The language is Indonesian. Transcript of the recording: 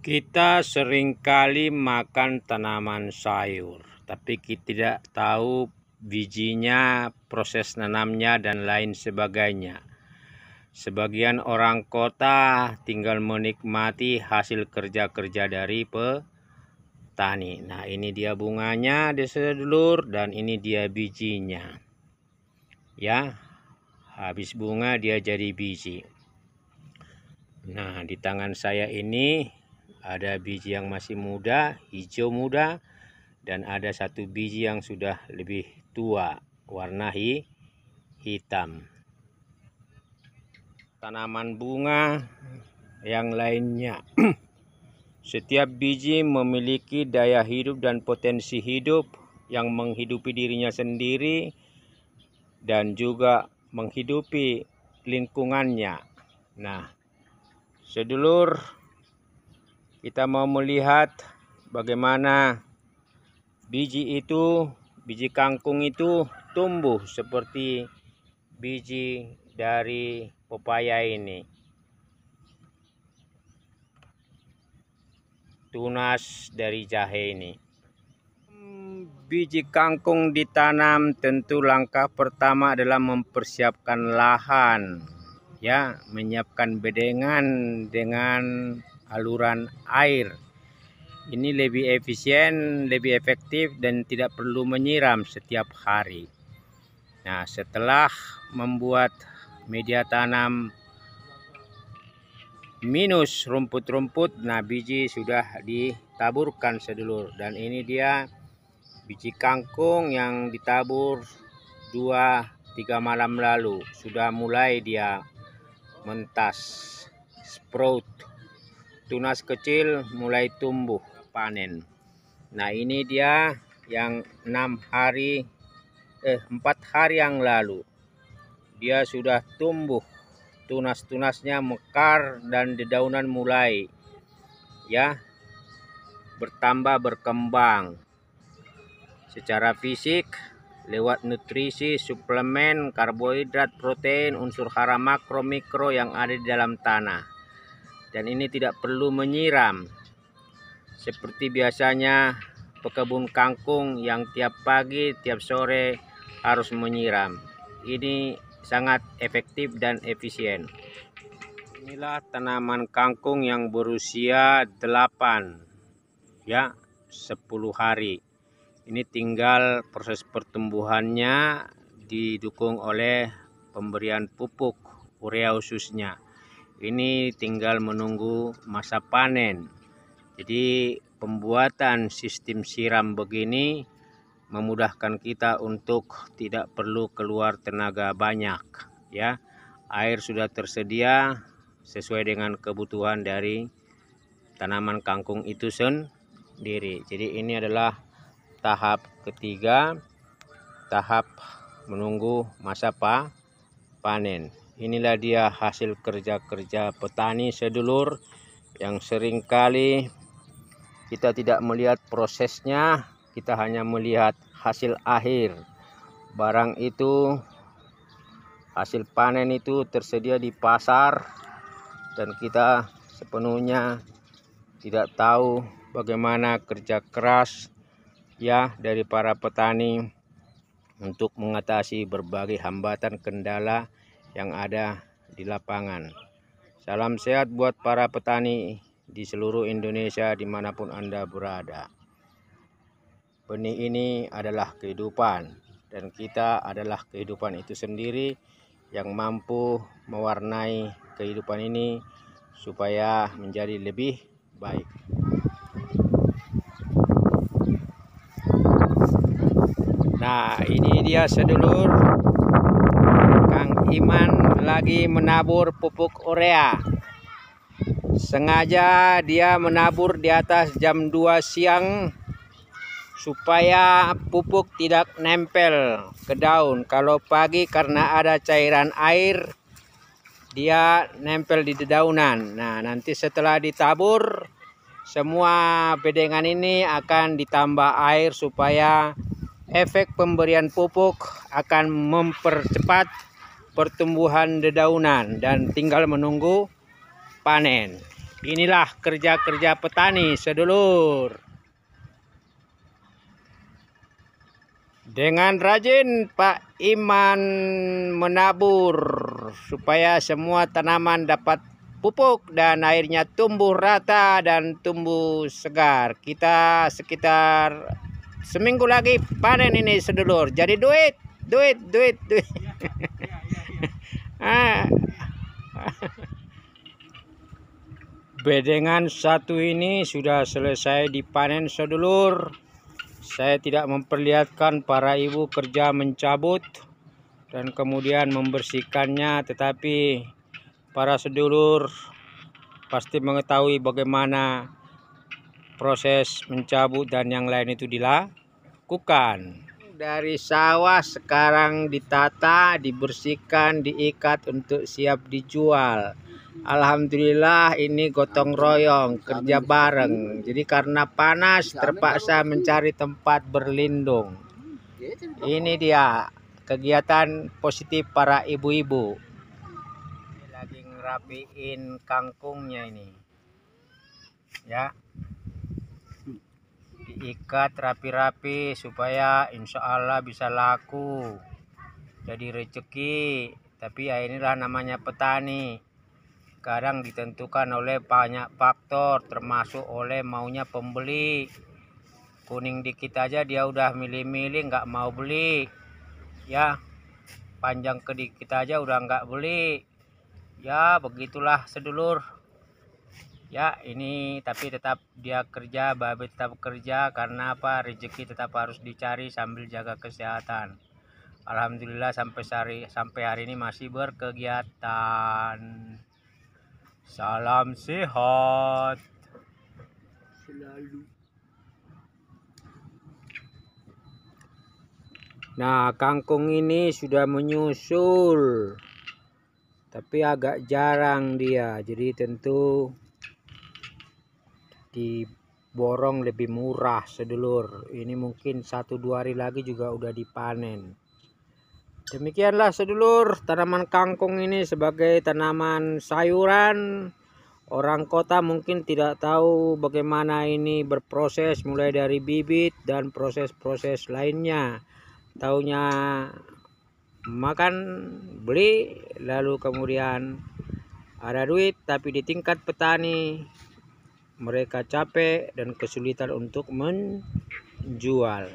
Kita seringkali makan tanaman sayur, tapi kita tidak tahu bijinya, proses nanamnya, dan lain sebagainya. Sebagian orang kota tinggal menikmati hasil kerja-kerja dari petani. Nah, ini dia bunganya, sedulur, dan ini dia bijinya. Ya, habis bunga dia jadi biji. Nah, di tangan saya ini ada biji yang masih muda, hijau muda, dan ada satu biji yang sudah lebih tua, warna hitam. Tanaman bunga yang lainnya. Setiap biji memiliki daya hidup dan potensi hidup yang menghidupi dirinya sendiri dan juga menghidupi lingkungannya. Nah, sedulur, kita mau melihat bagaimana biji kangkung itu tumbuh seperti biji dari pepaya ini. Tunas dari jahe ini. Biji kangkung ditanam, tentu langkah pertama adalah mempersiapkan lahan. Ya, menyiapkan bedengan dengan aluran air. Ini lebih efisien, lebih efektif, dan tidak perlu menyiram setiap hari. Nah, setelah membuat media tanam minus rumput-rumput, nah biji sudah ditaburkan, sedulur. Dan ini dia biji kangkung yang ditabur 2-3 malam lalu. Sudah mulai dia mentas, sprout. Tunas kecil mulai tumbuh, panen. Nah, ini dia yang 4 hari yang lalu. Dia sudah tumbuh, tunas-tunasnya mekar dan dedaunan mulai ya bertambah, berkembang. Secara fisik lewat nutrisi, suplemen, karbohidrat, protein, unsur hara makro, mikro yang ada di dalam tanah. Dan ini tidak perlu menyiram seperti biasanya pekebun kangkung yang tiap pagi, tiap sore harus menyiram. Ini sangat efektif dan efisien. Inilah tanaman kangkung yang berusia 8 10 hari. Ini tinggal proses pertumbuhannya didukung oleh pemberian pupuk urea khususnya. Ini tinggal menunggu masa panen. Jadi pembuatan sistem siram begini memudahkan kita untuk tidak perlu keluar tenaga banyak, ya. Air sudah tersedia sesuai dengan kebutuhan dari tanaman kangkung itu sendiri. Jadi ini adalah tahap ketiga, tahap menunggu masa panen. Inilah dia hasil kerja-kerja petani, sedulur, yang seringkali kita tidak melihat prosesnya, kita hanya melihat hasil akhir. Barang itu, hasil panen itu tersedia di pasar dan kita sepenuhnya tidak tahu bagaimana kerja keras ya dari para petani untuk mengatasi berbagai hambatan kendala yang ada di lapangan. Salam sehat buat para petani di seluruh Indonesia dimanapun Anda berada. Benih ini adalah kehidupan dan kita adalah kehidupan itu sendiri yang mampu mewarnai kehidupan ini supaya menjadi lebih baik. Nah, ini dia, sedulur, Kang Iman lagi menabur pupuk urea. Sengaja dia menabur di atas jam 2 siang supaya pupuk tidak nempel ke daun. Kalau pagi karena ada cairan air, dia nempel di dedaunan. Nah, nanti setelah ditabur, semua bedengan ini akan ditambah air supaya efek pemberian pupuk akan mempercepat pertumbuhan dedaunan dan tinggal menunggu panen. Inilah kerja-kerja petani sedulur. Dengan rajin Pak Iman menabur supaya semua tanaman dapat pupuk dan airnya tumbuh rata dan tumbuh segar. Kita sekitar seminggu lagi panen ini sedulur. Jadi duit. Bedengan satu ini sudah selesai dipanen sedulur. Saya tidak memperlihatkan para ibu kerja mencabut dan kemudian membersihkannya, tetapi para sedulur pasti mengetahui bagaimana proses mencabut dan yang lain itu dilakukan. Dari sawah sekarang ditata, dibersihkan, diikat untuk siap dijual. Alhamdulillah ini gotong royong, kerja bareng. Jadi karena panas terpaksa mencari tempat berlindung. Ini dia kegiatan positif para ibu-ibu. Lagi ngerapiin kangkungnya ini. Ya. Diikat rapi-rapi supaya insya Allah bisa laku. Jadi rezeki. Tapi ya inilah namanya petani. Kadang ditentukan oleh banyak faktor, termasuk oleh maunya pembeli. Kuning dikit aja dia udah milih-milih nggak mau beli. Ya, panjang kedikit aja udah nggak beli. Ya, begitulah sedulur. Ya, ini tapi tetap dia kerja, babe tetap kerja karena apa? Rezeki tetap harus dicari sambil jaga kesehatan. Alhamdulillah sampai hari ini masih berkegiatan. Salam sehat selalu. Nah, kangkung ini sudah menyusul, tapi agak jarang dia, jadi tentu diborong lebih murah sedulur. Ini mungkin 1-2 hari lagi juga udah dipanen. Demikianlah sedulur, tanaman kangkung ini sebagai tanaman sayuran. Orang kota mungkin tidak tahu bagaimana ini berproses mulai dari bibit dan proses-proses lainnya. Taunya makan, beli, lalu kemudian ada duit, tapi di tingkat petani mereka capek dan kesulitan untuk menjual.